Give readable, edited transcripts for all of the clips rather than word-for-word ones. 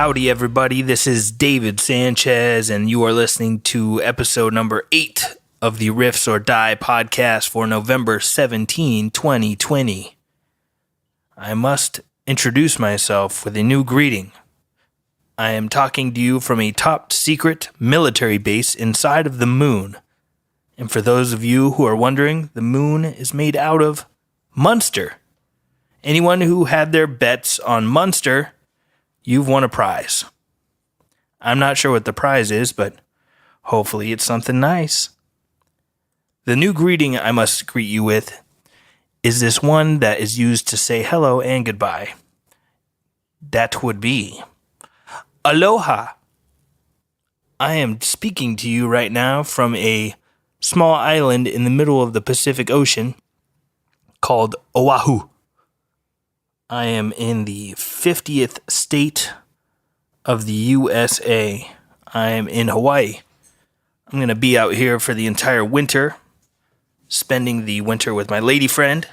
Howdy, everybody. This is David Sanchez, and you are listening to episode number 8 of the Riffs Or Die Podcast for November 17, 2020. I must introduce myself with a new greeting. I am talking to you from a top secret military base inside of the moon. And for those of you who are wondering, the moon is made out of Munster. Anyone who had their bets on Munster, you've won a prize. I'm not sure what the prize is, but hopefully it's something nice. The new greeting I must greet you with is this one that is used to say hello and goodbye. That would be Aloha. I am speaking to you right now from a small island in the middle of the Pacific Ocean called Oahu. I am in the 50th state of the USA. I am in Hawaii. I'm going to be out here for the entire winter, spending the winter with my lady friend.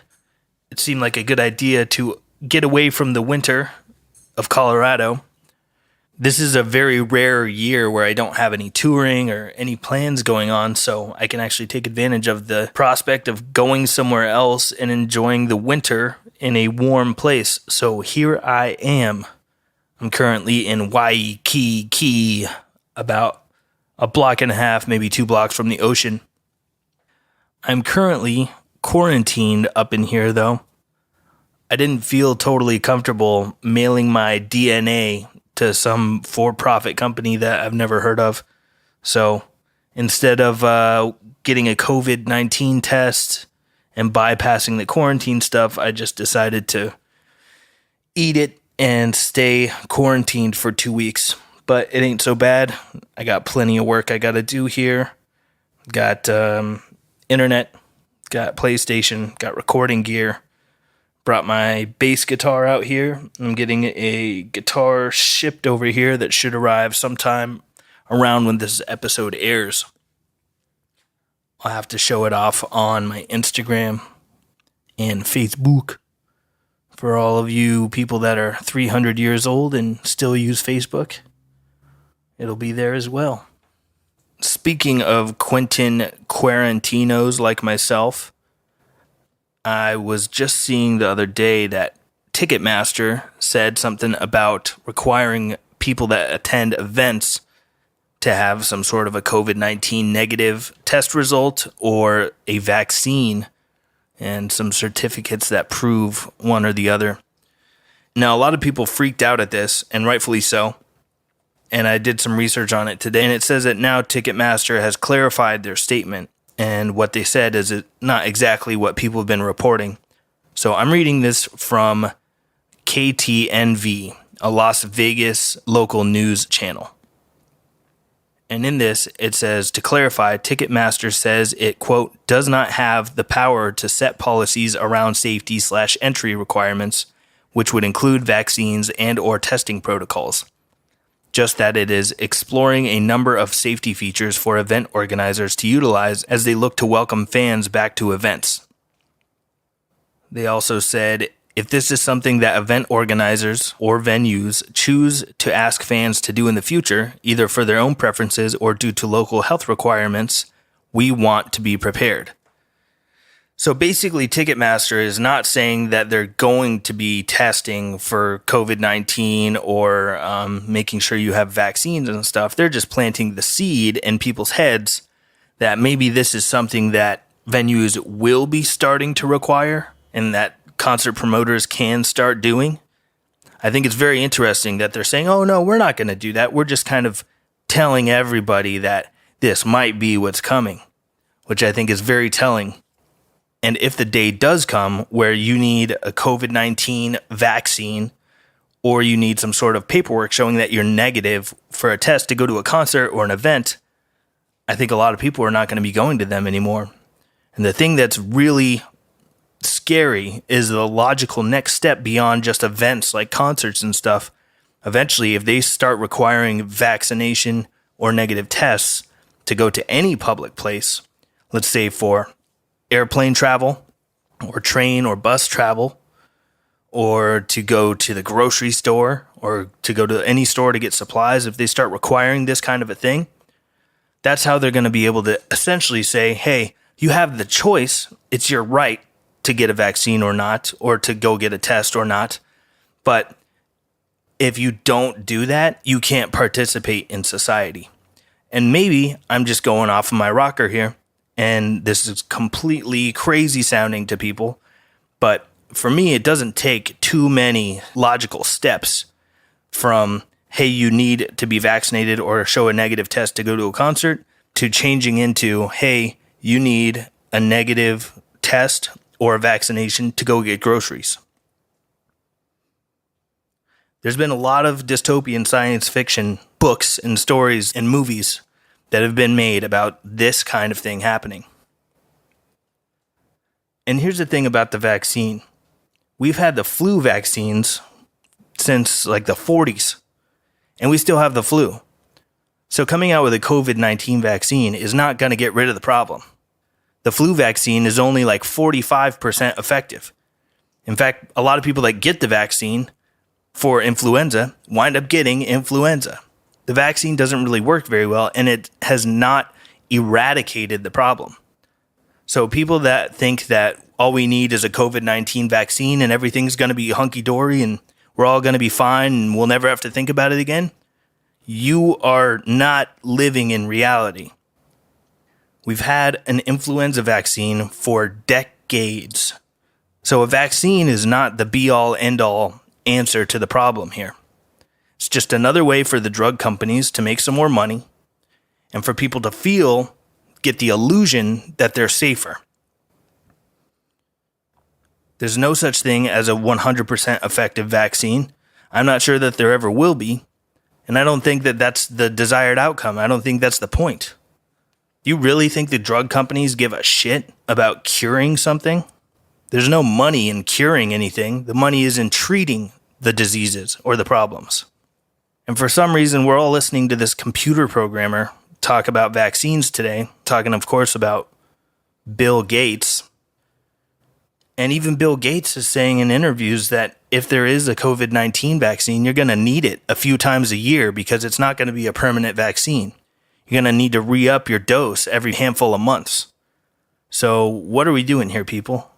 It seemed like a good idea to get away from the winter of Colorado. This is a very rare year where I don't have any touring or any plans going on, so I can actually take advantage of the prospect of going somewhere else and enjoying the winter in a warm place. So here I am. I'm currently in Waikiki, about a block and a half, maybe 2 blocks from the ocean. I'm currently quarantined up in here, though. I didn't feel totally comfortable mailing my DNA to some for-profit company that I've never heard of. So instead of getting a COVID-19 test and bypassing the quarantine stuff, I just decided to eat it and stay quarantined for 2 weeks. But it ain't so bad. I got plenty of work I got to do here. Got internet, got PlayStation, got recording gear. Brought my bass guitar out here. I'm getting a guitar shipped over here that should arrive sometime around when this episode airs. I'll have to show it off on my Instagram and Facebook. For all of you people that are 300 years old and still use Facebook, it'll be there as well. Speaking of Quentin Quarantinos like myself, I was just seeing the other day that Ticketmaster said something about requiring people that attend events to have some sort of a COVID-19 negative test result or a vaccine and some certificates that prove one or the other. Now, a lot of people freaked out at this, and rightfully so. And I did some research on it today, and it says that now Ticketmaster has clarified their statement. And what they said is not exactly what people have been reporting. So I'm reading this from KTNV, a Las Vegas local news channel. And in this, it says, to clarify, Ticketmaster says it, quote, does not have the power to set policies around safety/entry requirements, which would include vaccines and or testing protocols. Just that it is exploring a number of safety features for event organizers to utilize as they look to welcome fans back to events. They also said, if this is something that event organizers or venues choose to ask fans to do in the future, either for their own preferences or due to local health requirements, we want to be prepared. So basically, Ticketmaster is not saying that they're going to be testing for COVID-19 or making sure you have vaccines and stuff. They're just planting the seed in people's heads that maybe this is something that venues will be starting to require and that concert promoters can start doing. I think it's very interesting that they're saying, oh, no, we're not going to do that. We're just kind of telling everybody that this might be what's coming, which I think is very telling. And if the day does come where you need a COVID-19 vaccine or you need some sort of paperwork showing that you're negative for a test to go to a concert or an event, I think a lot of people are not going to be going to them anymore. And the thing that's really scary is the logical next step beyond just events like concerts and stuff. Eventually, if they start requiring vaccination or negative tests to go to any public place, let's say for airplane travel or train or bus travel, or to go to the grocery store or to go to any store to get supplies, if they start requiring this kind of a thing, that's how they're going to be able to essentially say, hey, you have the choice. It's your right to get a vaccine or not, or to go get a test or not. But if you don't do that, you can't participate in society. And maybe I'm just going off of my rocker here, and this is completely crazy sounding to people, but for me, it doesn't take too many logical steps from, hey, you need to be vaccinated or show a negative test to go to a concert, to changing into, hey, you need a negative test or a vaccination to go get groceries. There's been a lot of dystopian science fiction books and stories and movies that have been made about this kind of thing happening. And here's the thing about the vaccine. We've had the flu vaccines since like the 40s, and we still have the flu. So coming out with a COVID-19 vaccine is not going to get rid of the problem. The flu vaccine is only like 45% effective. In fact, a lot of people that get the vaccine for influenza wind up getting influenza. The vaccine doesn't really work very well, and it has not eradicated the problem. So people that think that all we need is a COVID-19 vaccine and everything's going to be hunky-dory and we're all going to be fine and we'll never have to think about it again, you are not living in reality. We've had an influenza vaccine for decades. So a vaccine is not the be-all, end-all answer to the problem here. It's just another way for the drug companies to make some more money and for people to get the illusion that they're safer. There's no such thing as a 100% effective vaccine. I'm not sure that there ever will be. And I don't think that that's the desired outcome. I don't think that's the point. Do you really think the drug companies give a shit about curing something? There's no money in curing anything. The money is in treating the diseases or the problems. And for some reason, we're all listening to this computer programmer talk about vaccines today, talking, of course, about Bill Gates. And even Bill Gates is saying in interviews that if there is a COVID-19 vaccine, you're going to need it a few times a year because it's not going to be a permanent vaccine. You're going to need to re-up your dose every handful of months. So what are we doing here, people?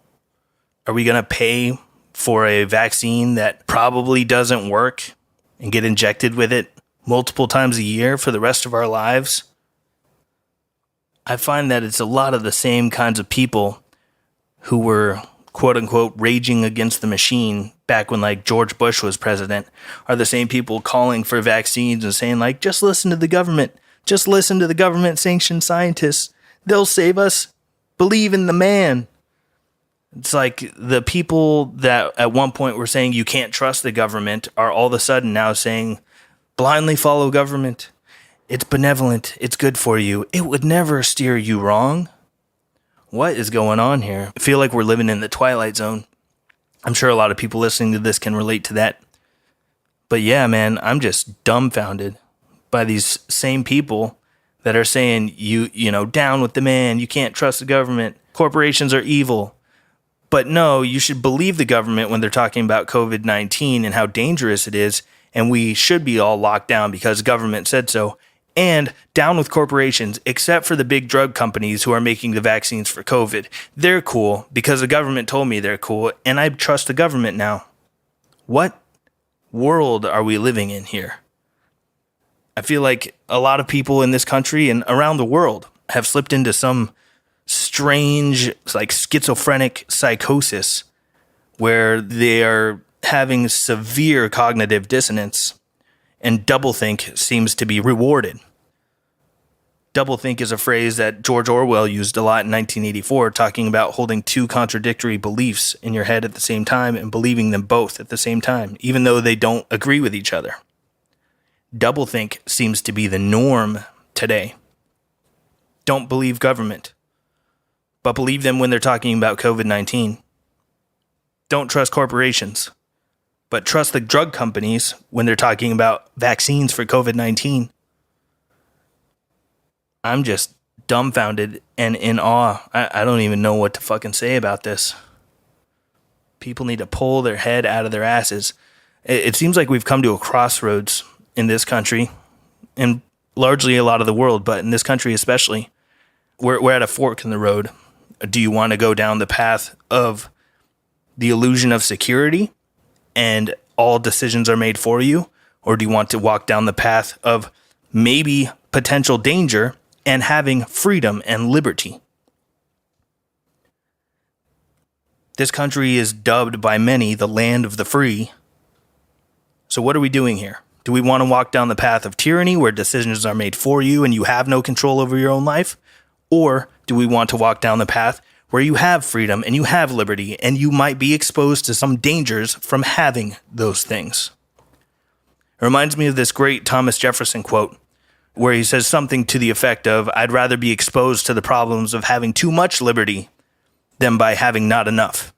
Are we going to pay for a vaccine that probably doesn't work and get injected with it multiple times a year for the rest of our lives? I find that it's a lot of the same kinds of people who were quote unquote raging against the machine back when like George Bush was president are the same people calling for vaccines and saying like, just listen to the government. Just listen to the government sanctioned scientists. They'll save us. Believe in the man. It's like the people that at one point were saying you can't trust the government are all of a sudden now saying blindly follow government. It's benevolent. It's good for you. It would never steer you wrong. What is going on here? I feel like we're living in the Twilight Zone. I'm sure a lot of people listening to this can relate to that. But yeah, man, I'm just dumbfounded by these same people that are saying you know, down with the man. You can't trust the government. Corporations are evil. But no, you should believe the government when they're talking about COVID-19 and how dangerous it is. And we should be all locked down because the government said so. And down with corporations, except for the big drug companies who are making the vaccines for COVID. They're cool because the government told me they're cool, and I trust the government now. What world are we living in here? I feel like a lot of people in this country and around the world have slipped into some strange, like schizophrenic psychosis where they are having severe cognitive dissonance. And doublethink seems to be rewarded. Doublethink is a phrase that George Orwell used a lot in 1984, talking about holding two contradictory beliefs in your head at the same time and believing them both at the same time, even though they don't agree with each other. Doublethink seems to be the norm today. Don't believe government, but believe them when they're talking about COVID-19. Don't trust corporations, but trust the drug companies when they're talking about vaccines for COVID-19. I'm just dumbfounded and in awe. I don't even know what to fucking say about this. People need to pull their head out of their asses. It seems like we've come to a crossroads in this country, and largely a lot of the world, but in this country especially. We're at a fork in the road. Do you want to go down the path of the illusion of security and all decisions are made for you? Or do you want to walk down the path of maybe potential danger and having freedom and liberty? This country is dubbed by many the land of the free. So what are we doing here? Do we want to walk down the path of tyranny where decisions are made for you and you have no control over your own life? Or do we want to walk down the path where you have freedom and you have liberty and you might be exposed to some dangers from having those things? It reminds me of this great Thomas Jefferson quote where he says something to the effect of, I'd rather be exposed to the problems of having too much liberty than by having not enough.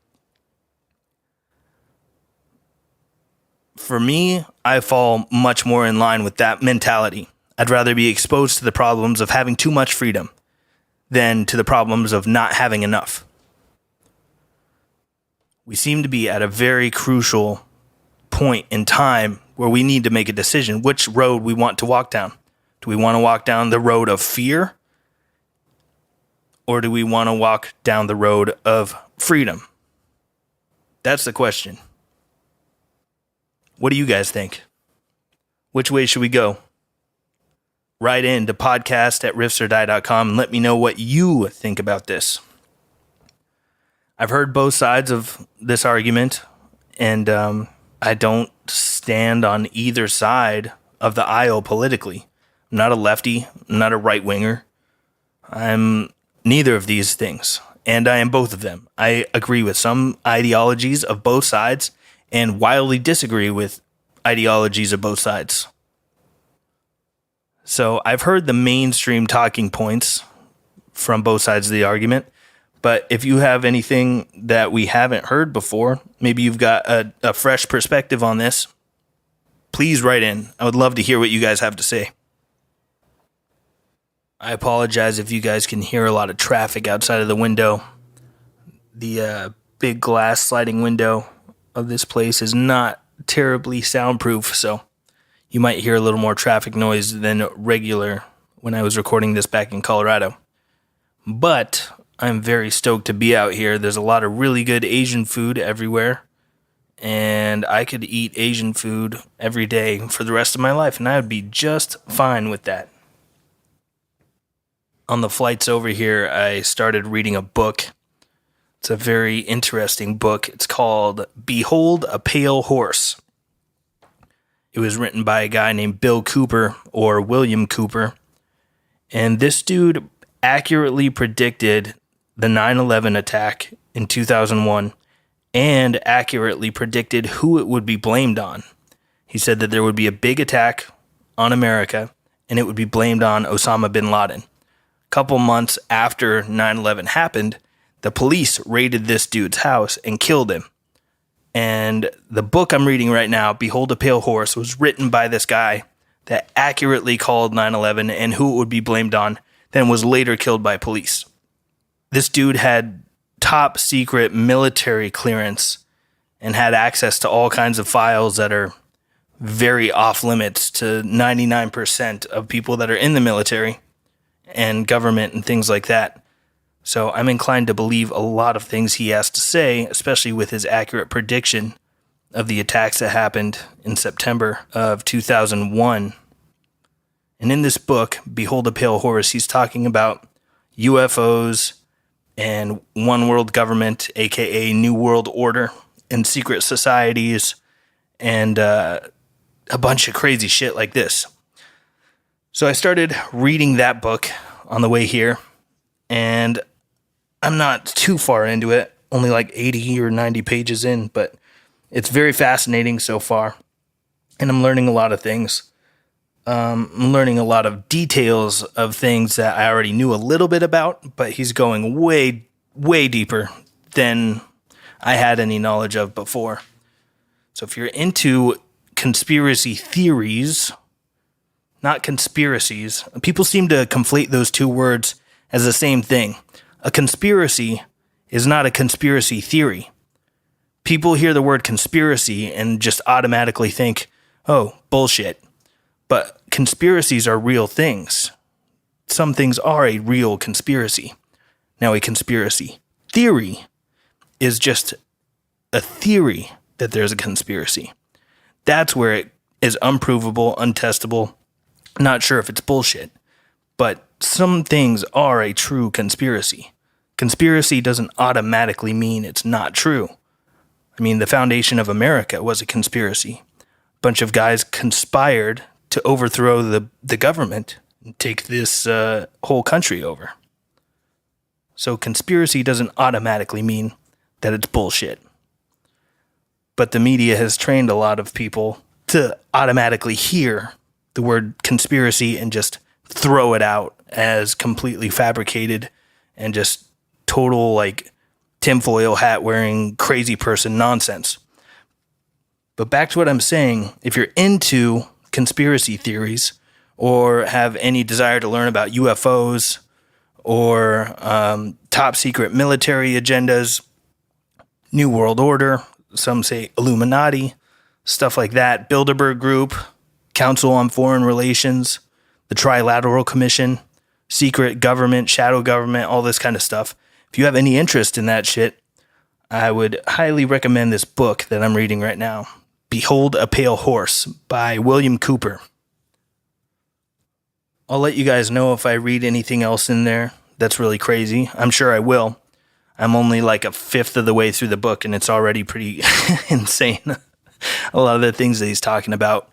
For me, I fall much more in line with that mentality. I'd rather be exposed to the problems of having too much freedom than to the problems of not having enough. We seem to be at a very crucial point in time where we need to make a decision which road we want to walk down. Do we want to walk down the road of fear? Or do we want to walk down the road of freedom? That's the question. What do you guys think? Which way should we go? Write in to podcast@riffsordie.com and let me know what you think about this. I've heard both sides of this argument, and I don't stand on either side of the aisle politically. I'm not a lefty. I'm not a right-winger. I'm neither of these things, and I am both of them. I agree with some ideologies of both sides and wildly disagree with ideologies of both sides. So I've heard the mainstream talking points from both sides of the argument, but if you have anything that we haven't heard before, maybe you've got a fresh perspective on this, please write in. I would love to hear what you guys have to say. I apologize if you guys can hear a lot of traffic outside of the window. The big glass sliding window of this place is not terribly soundproof, so you might hear a little more traffic noise than regular when I was recording this back in Colorado. But I'm very stoked to be out here. There's a lot of really good Asian food everywhere, and I could eat Asian food every day for the rest of my life, and I would be just fine with that. On the flights over here, I started reading a book. It's a very interesting book. It's called Behold a Pale Horse. It was written by a guy named Bill Cooper, or William Cooper. And this dude accurately predicted the 9/11 attack in 2001 and accurately predicted who it would be blamed on. He said that there would be a big attack on America and it would be blamed on Osama bin Laden. A couple months after 9/11 happened, the police raided this dude's house and killed him. And the book I'm reading right now, Behold a Pale Horse, was written by this guy that accurately called 9/11 and who it would be blamed on, then was later killed by police. This dude had top secret military clearance and had access to all kinds of files that are very off limits to 99% of people that are in the military and government and things like that. So I'm inclined to believe a lot of things he has to say, especially with his accurate prediction of the attacks that happened in September of 2001. And in this book, Behold a Pale Horse, he's talking about UFOs and one world government, aka New World Order, and secret societies, and a bunch of crazy shit like this. So I started reading that book on the way here, and I'm not too far into it, only like 80 or 90 pages in, but it's very fascinating so far, and I'm learning a lot of things. I'm learning a lot of details of things that I already knew a little bit about, but he's going way, way deeper than I had any knowledge of before. So if you're into conspiracy theories, not conspiracies, people seem to conflate those two words as the same thing. A conspiracy is not a conspiracy theory. People hear the word conspiracy and just automatically think, oh, bullshit. But conspiracies are real things. Some things are a real conspiracy. Now, a conspiracy theory is just a theory that there's a conspiracy. That's where it is unprovable, untestable. Not sure if it's bullshit. But some things are a true conspiracy. Conspiracy doesn't automatically mean it's not true. I mean, the foundation of America was a conspiracy. A bunch of guys conspired to overthrow the government and take this whole country over. So conspiracy doesn't automatically mean that it's bullshit. But the media has trained a lot of people to automatically hear the word conspiracy and just throw it out as completely fabricated and just total like tinfoil hat wearing crazy person nonsense. But back to what I'm saying, if you're into conspiracy theories or have any desire to learn about UFOs or top secret military agendas, New World Order, some say Illuminati, stuff like that, Bilderberg Group, Council on Foreign Relations, the Trilateral Commission, secret government, shadow government, all this kind of stuff. If you have any interest in that shit, I would highly recommend this book that I'm reading right now, Behold a Pale Horse by William Cooper. I'll let you guys know if I read anything else in there that's really crazy. I'm sure I will. I'm only like a fifth of the way through the book, and it's already pretty insane. A lot of the things that he's talking about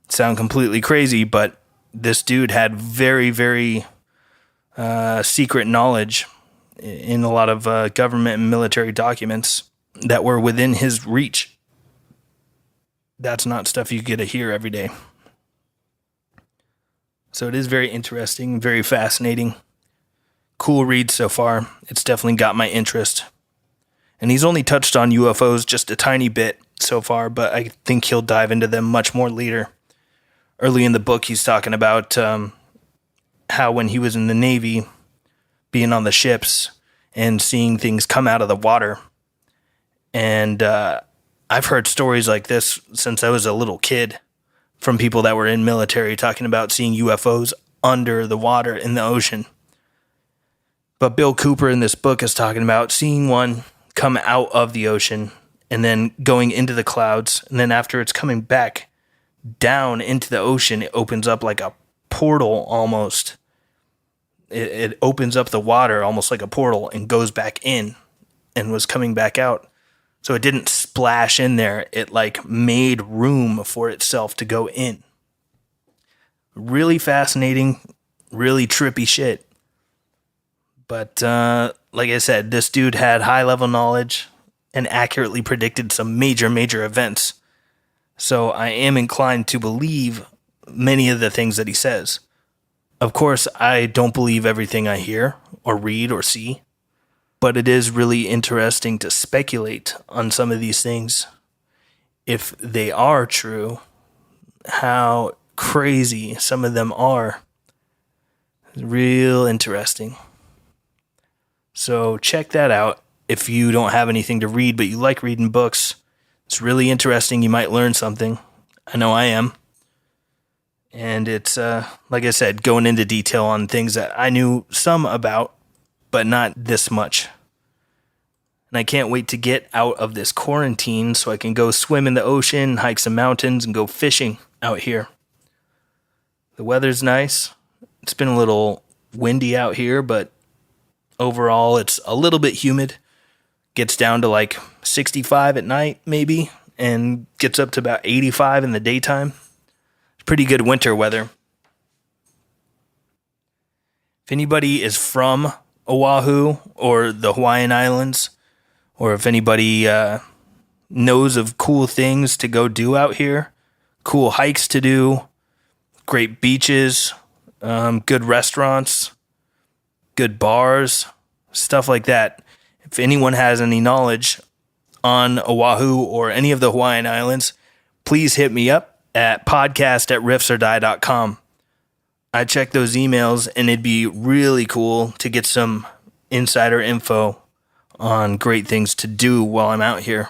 sound completely crazy, but this dude had very, very secret knowledge in a lot of government and military documents that were within his reach. That's not stuff you get to hear every day. So it is very interesting, very fascinating. Cool read so far. It's definitely got my interest. And he's only touched on UFOs just a tiny bit so far, but I think he'll dive into them much more later. Early in the book, he's talking about how when he was in the Navy, being on the ships and seeing things come out of the water. And I've heard stories like this since I was a little kid from people that were in military talking about seeing UFOs under the water in the ocean. But Bill Cooper in this book is talking about seeing one come out of the ocean and then going into the clouds. And then after it's coming back down into the ocean, it opens up like a portal almost. It opens up the water almost like a portal and goes back in and was coming back out. So it didn't splash in there. It like made room for itself to go in. Really fascinating, really trippy shit. But like I said, this dude had high level knowledge and accurately predicted some major, major events. So I am inclined to believe many of the things that he says. Of course, I don't believe everything I hear or read or see, but it is really interesting to speculate on some of these things. If they are true, how crazy some of them are. Real interesting. So check that out if you don't have anything to read, but you like reading books. It's really interesting. You might learn something. I know I am. And it's, like I said, going into detail on things that I knew some about, but not this much. And I can't wait to get out of this quarantine so I can go swim in the ocean, hike some mountains, and go fishing out here. The weather's nice. It's been a little windy out here, but overall it's a little bit humid. Gets down to like 65 at night, maybe, and gets up to about 85 in the daytime. Pretty good winter weather. If anybody is from Oahu or the Hawaiian Islands, or if anybody knows of cool things to go do out here, cool hikes to do, great beaches, good restaurants, good bars, stuff like that. If anyone has any knowledge on Oahu or any of the Hawaiian Islands, please hit me up at podcast@riffsordie.com. I check those emails, and it'd be really cool to get some insider info on great things to do while I'm out here.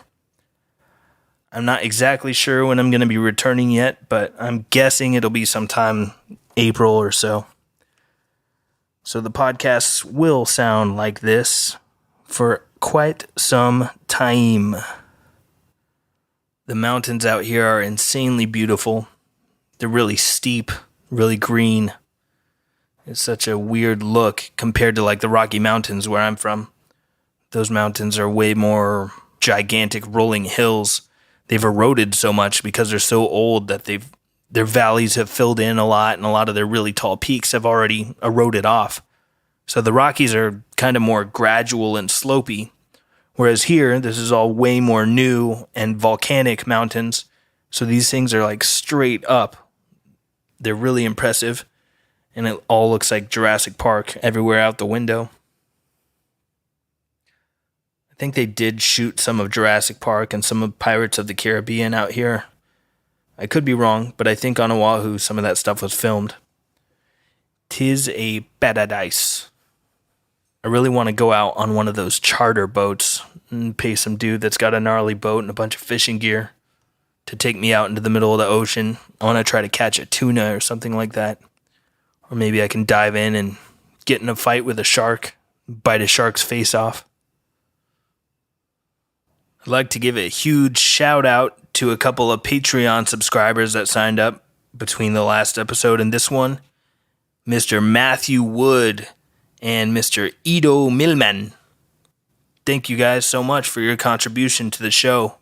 I'm not exactly sure when I'm going to be returning yet, but I'm guessing it'll be sometime April or so. So the podcasts will sound like this for quite some time. The mountains out here are insanely beautiful. They're really steep, really green. It's such a weird look compared to like the Rocky Mountains where I'm from. Those mountains are way more gigantic rolling hills. They've eroded so much because they're so old that their valleys have filled in a lot, and a lot of their really tall peaks have already eroded off. So the Rockies are kind of more gradual and slopey, whereas here, this is all way more new and volcanic mountains. So these things are like straight up. They're really impressive, and it all looks like Jurassic Park everywhere out the window. I think they did shoot some of Jurassic Park and some of Pirates of the Caribbean out here. I could be wrong, but I think on Oahu some of that stuff was filmed. 'Tis a paradise. I really want to go out on one of those charter boats and pay some dude that's got a gnarly boat and a bunch of fishing gear to take me out into the middle of the ocean. I want to try to catch a tuna or something like that. Or maybe I can dive in and get in a fight with a shark, bite a shark's face off. I'd like to give a huge shout out to a couple of Patreon subscribers that signed up between the last episode and this one. Mr. Matthew Wood and Mr. Ido Millman. Thank you guys so much for your contribution to the show.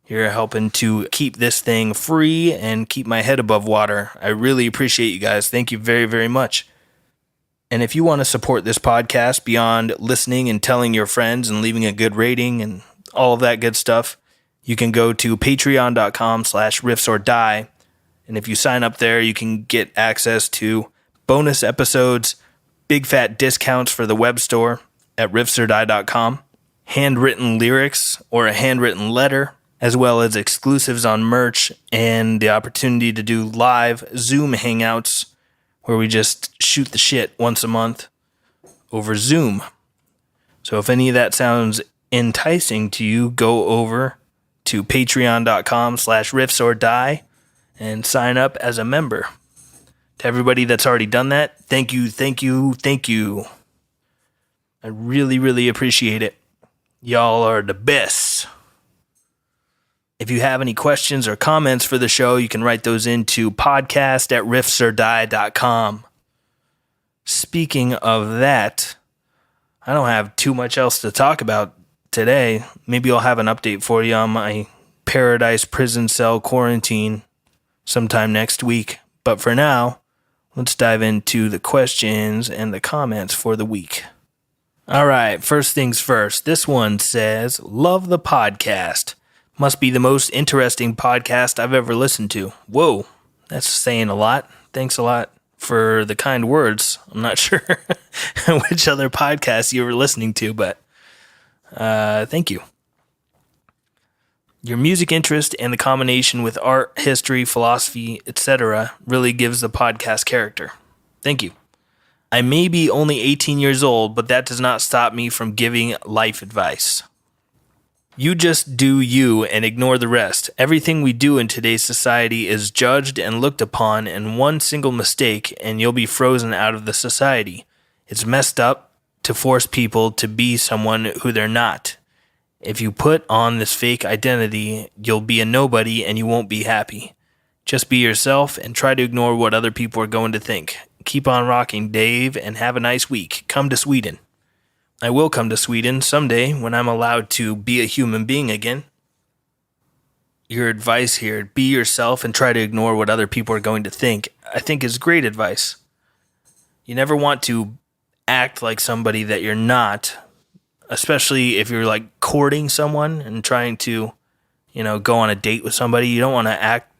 You're helping to keep this thing free and keep my head above water. I really appreciate you guys. Thank you very, very much. And if you want to support this podcast beyond listening and telling your friends and leaving a good rating and all of that good stuff, you can go to patreon.com/riffsordie. And if you sign up there, you can get access to bonus episodes, big fat discounts for the web store at riffsordie.com, handwritten lyrics or a handwritten letter, as well as exclusives on merch and the opportunity to do live Zoom hangouts where we just shoot the shit once a month over Zoom. So if any of that sounds enticing to you, go over to patreon.com/riffsordie and sign up as a member. To everybody that's already done that, thank you, thank you, thank you. I really, really appreciate it. Y'all are the best. If you have any questions or comments for the show, you can write those into podcast@riffsordie.com. Speaking of that, I don't have too much else to talk about today. Maybe I'll have an update for you on my Paradise prison cell quarantine sometime next week. But for now, let's dive into the questions and the comments for the week. All right, first things first. This one says, "Love the podcast. Must be the most interesting podcast I've ever listened to." Whoa, that's saying a lot. Thanks a lot for the kind words. I'm not sure which other podcast you were listening to, but thank you. Your music interest and the combination with art, history, philosophy, etc. really gives the podcast character. Thank you. I may be only 18 years old, but that does not stop me from giving life advice. You just do you and ignore the rest. Everything we do in today's society is judged and looked upon, and one single mistake and you'll be frozen out of the society. It's messed up to force people to be someone who they're not. If you put on this fake identity, you'll be a nobody and you won't be happy. Just be yourself and try to ignore what other people are going to think. Keep on rocking, Dave, and have a nice week. Come to Sweden. I will come to Sweden someday when I'm allowed to be a human being again. Your advice here, be yourself and try to ignore what other people are going to think, I think is great advice. You never want to act like somebody that you're not, especially if you're like courting someone and trying to, go on a date with somebody. You don't want to act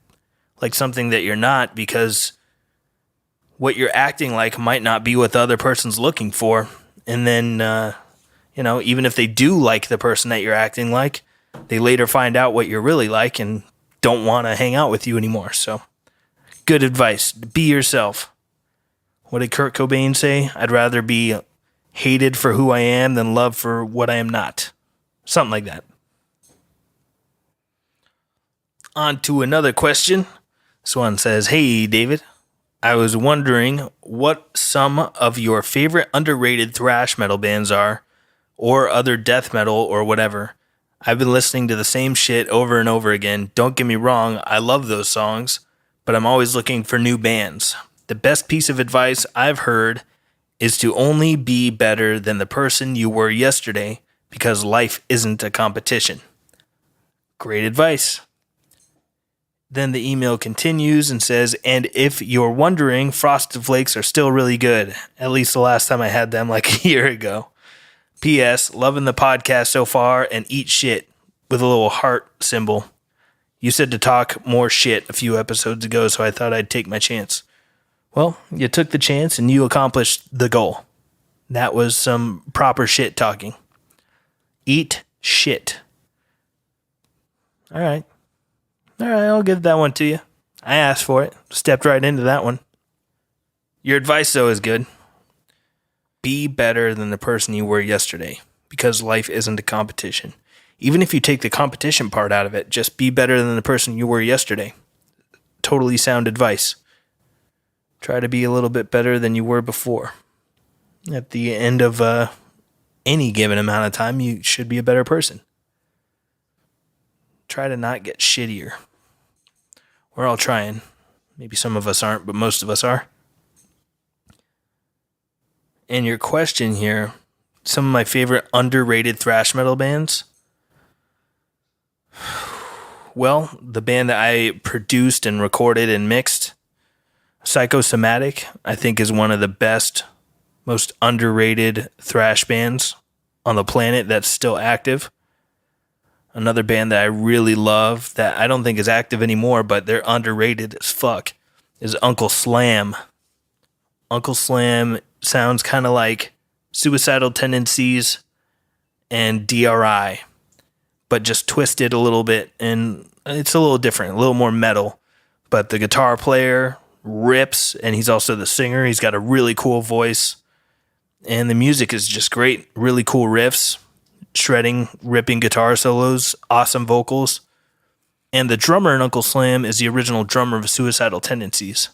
like something that you're not, because what you're acting like might not be what the other person's looking for. And then, even if they do like the person that you're acting like, they later find out what you're really like and don't want to hang out with you anymore. So, good advice. Be yourself. What did Kurt Cobain say? I'd rather be hated for who I am than loved for what I am not. Something like that. On to another question. This one says, "Hey, David. I was wondering what some of your favorite underrated thrash metal bands are, or other death metal or whatever. I've been listening to the same shit over and over again. Don't get me wrong, I love those songs, but I'm always looking for new bands. The best piece of advice I've heard is to only be better than the person you were yesterday, because life isn't a competition." Great advice. Then the email continues and says, "And if you're wondering, Frosted Flakes are still really good. At least the last time I had them like a year ago. P.S. Loving the podcast so far, and eat shit," with a little heart symbol. "You said to talk more shit a few episodes ago, so I thought I'd take my chance." Well, you took the chance and you accomplished the goal. That was some proper shit talking. Eat shit. All right, I'll give that one to you. I asked for it. Stepped right into that one. Your advice, though, is good. Be better than the person you were yesterday, because life isn't a competition. Even if you take the competition part out of it, just be better than the person you were yesterday. Totally sound advice. Try to be a little bit better than you were before. At the end of any given amount of time, you should be a better person. Try to not get shittier. We're all trying. Maybe some of us aren't, but most of us are. And your question here, some of my favorite underrated thrash metal bands. Well, the band that I produced and recorded and mixed, Psychosomatic, I think is one of the best, most underrated thrash bands on the planet that's still active. Another band that I really love that I don't think is active anymore, but they're underrated as fuck, is Uncle Slam. Uncle Slam sounds kind of like Suicidal Tendencies and DRI, but just twisted a little bit, and it's a little different, a little more metal. But the guitar player rips, and he's also the singer. He's got a really cool voice, and the music is just great. Really cool riffs, shredding, ripping guitar solos, awesome vocals. And the drummer in Uncle Slam is the original drummer of Suicidal Tendencies.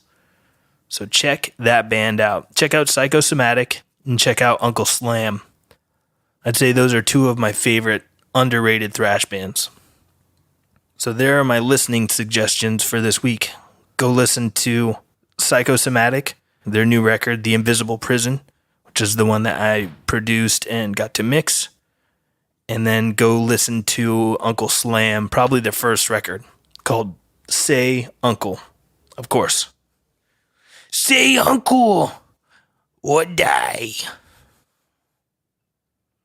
So check that band out. Check out Psychosomatic and check out Uncle Slam. I'd say those are two of my favorite underrated thrash bands. So there are my listening suggestions for this week. Go listen to Psychosomatic, their new record, The Invisible Prison, which is the one that I produced and got to mix. And then go listen to Uncle Slam, probably their first record, called Say Uncle, of course. Say Uncle or Die.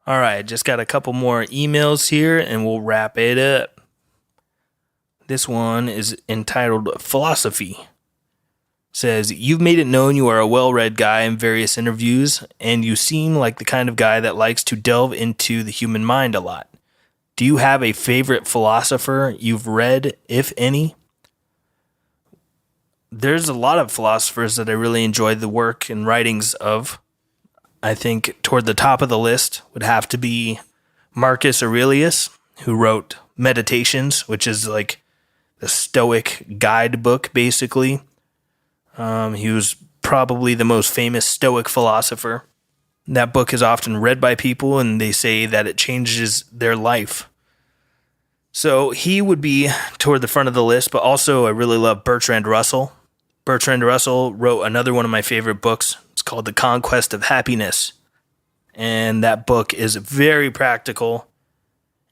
All right, just got a couple more emails here and we'll wrap it up. This one is entitled Philosophy. Says, "You've made it known you are a well-read guy in various interviews, and you seem like the kind of guy that likes to delve into the human mind a lot. Do you have a favorite philosopher you've read, if any?" There's a lot of philosophers that I really enjoyed the work and writings of. I think toward the top of the list would have to be Marcus Aurelius, who wrote Meditations, which is like the Stoic guidebook, basically. He was probably the most famous Stoic philosopher. That book is often read by people, and they say that it changes their life. So he would be toward the front of the list, but also I really love Bertrand Russell. Bertrand Russell wrote another one of my favorite books. It's called The Conquest of Happiness. And that book is very practical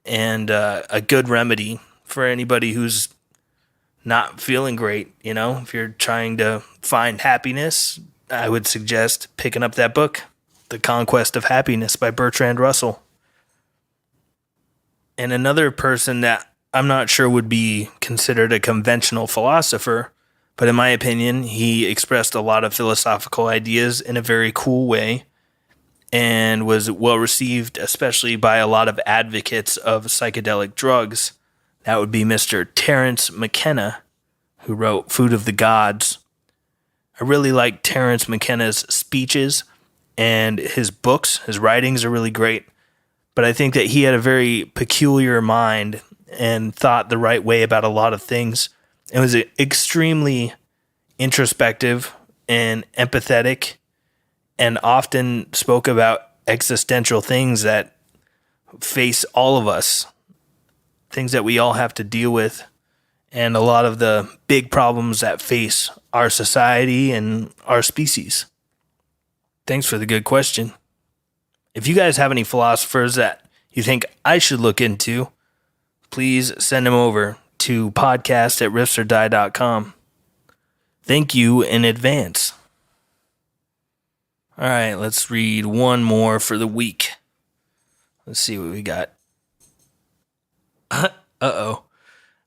and a good remedy for anybody who's not feeling great. You know, if you're trying to find happiness, I would suggest picking up that book, The Conquest of Happiness by Bertrand Russell. And another person that I'm not sure would be considered a conventional philosopher, but in my opinion, he expressed a lot of philosophical ideas in a very cool way and was well received, especially by a lot of advocates of psychedelic drugs. That would be Mr. Terrence McKenna, who wrote Food of the Gods. I really like Terrence McKenna's speeches, and his books, his writings are really great. But I think that he had a very peculiar mind, and thought the right way about a lot of things. It was extremely introspective and empathetic, and often spoke about existential things that face all of us, things that we all have to deal with, and a lot of the big problems that face our society and our species. Thanks for the good question. If you guys have any philosophers that you think I should look into, please send them over to podcast@riffsordie.com. Thank you in advance. All right, let's read one more for the week. Let's see what we got. Uh-oh.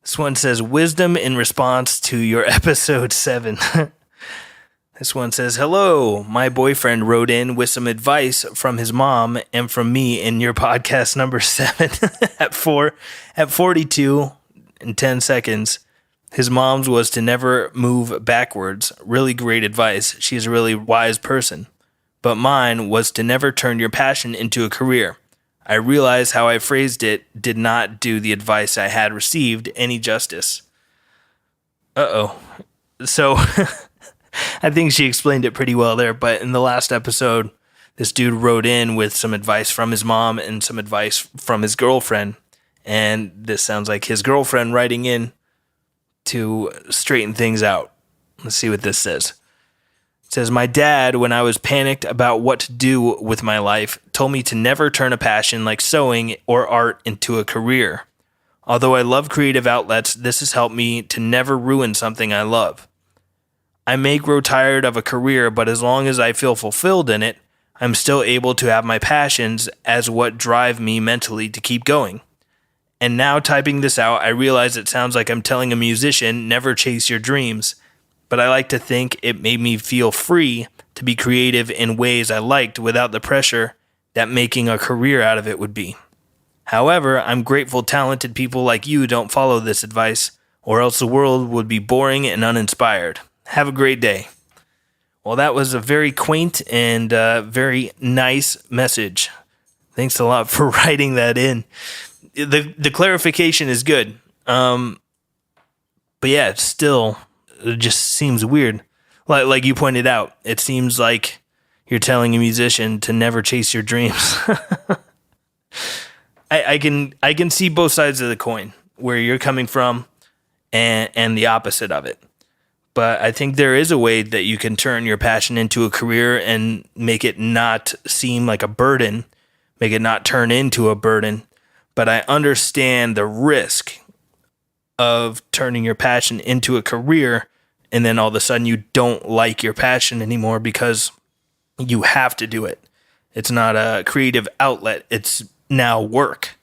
This one says, wisdom in response to your episode 7. This one says, hello, my boyfriend wrote in with some advice from his mom and from me in your podcast number 7 at 42 and 10 seconds. His mom's was to never move backwards. Really great advice. She's a really wise person. But mine was to never turn your passion into a career. I realized how I phrased it did not do the advice I had received any justice. Uh-oh. So I think she explained it pretty well there, but in the last episode, this dude wrote in with some advice from his mom and some advice from his girlfriend, and this sounds like his girlfriend writing in to straighten things out. Let's see what this says. It says, my dad, when I was panicked about what to do with my life, told me to never turn a passion like sewing or art into a career. Although I love creative outlets, this has helped me to never ruin something I love. I may grow tired of a career, but as long as I feel fulfilled in it, I'm still able to have my passions as what drive me mentally to keep going. And now typing this out, I realize it sounds like I'm telling a musician, never chase your dreams. But I like to think it made me feel free to be creative in ways I liked without the pressure that making a career out of it would be. However, I'm grateful talented people like you don't follow this advice, or else the world would be boring and uninspired. Have a great day. Well, that was a very quaint and very nice message. Thanks a lot for writing that in. The clarification is good. But yeah, still, it just seems weird. Like you pointed out, it seems like you're telling a musician to never chase your dreams. I can see both sides of the coin, where you're coming from and the opposite of it. But I think there is a way that you can turn your passion into a career and make it not seem like a burden, make it not turn into a burden. But I understand the risk of turning your passion into a career, and then all of a sudden you don't like your passion anymore because you have to do it. It's not a creative outlet. It's now work.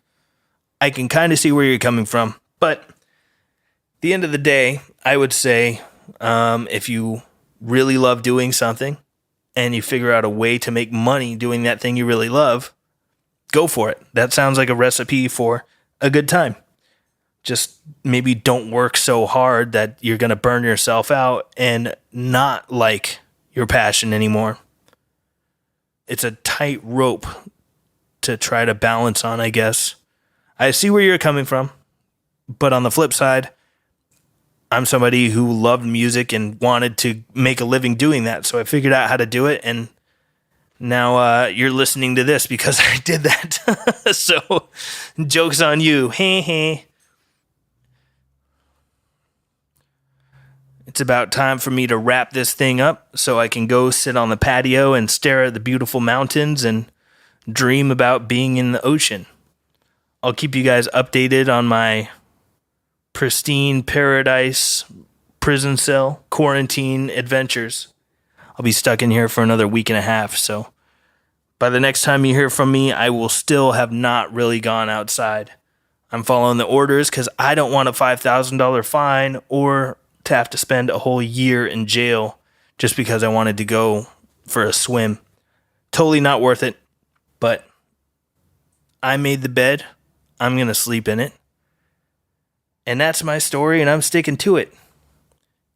I can kind of see where you're coming from, but at the end of the day, I would say if you really love doing something and you figure out a way to make money doing that thing you really love, go for it. That sounds like a recipe for a good time. Just maybe don't work so hard that you're going to burn yourself out and not like your passion anymore. It's a tight rope to try to balance on, I guess. I see where you're coming from, but on the flip side, I'm somebody who loved music and wanted to make a living doing that, so I figured out how to do it, and now you're listening to this because I did that. So, joke's on you. Hey. It's about time for me to wrap this thing up so I can go sit on the patio and stare at the beautiful mountains and dream about being in the ocean. I'll keep you guys updated on my pristine paradise prison cell quarantine adventures. I'll be stuck in here for another week and a half, so by the next time you hear from me, I will still have not really gone outside. I'm following the orders because I don't want a $5,000 fine or to have to spend a whole year in jail just because I wanted to go for a swim. Totally not worth it, but I made the bed. I'm going to sleep in it. And that's my story, and I'm sticking to it.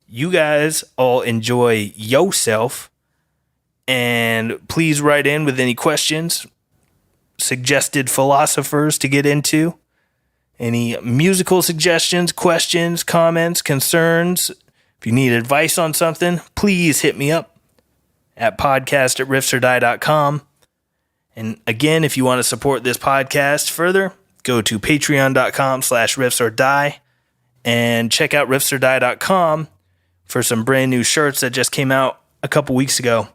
You guys all enjoy yourself, and please write in with any questions, suggested philosophers to get into, Any musical suggestions, questions, comments, concerns, if you need advice on something, please hit me up at podcast@riffsordie.com. And again, if you want to support this podcast further, go to patreon.com/riffsordie and check out riffsordie.com for some brand new shirts that just came out a couple weeks ago.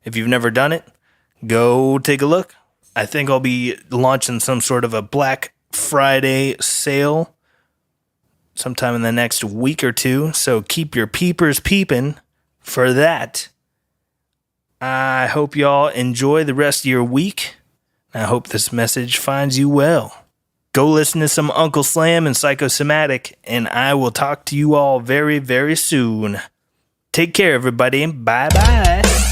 If you've never done it, go take a look. I think I'll be launching some sort of a Black Friday sale sometime in the next week or two, so keep your peepers peeping for that. I hope y'all enjoy the rest of your week. I hope this message finds you well. Go listen to some Uncle Slam and Psychosomatic, and I will talk to you all very, very soon. Take care, everybody. Bye-bye.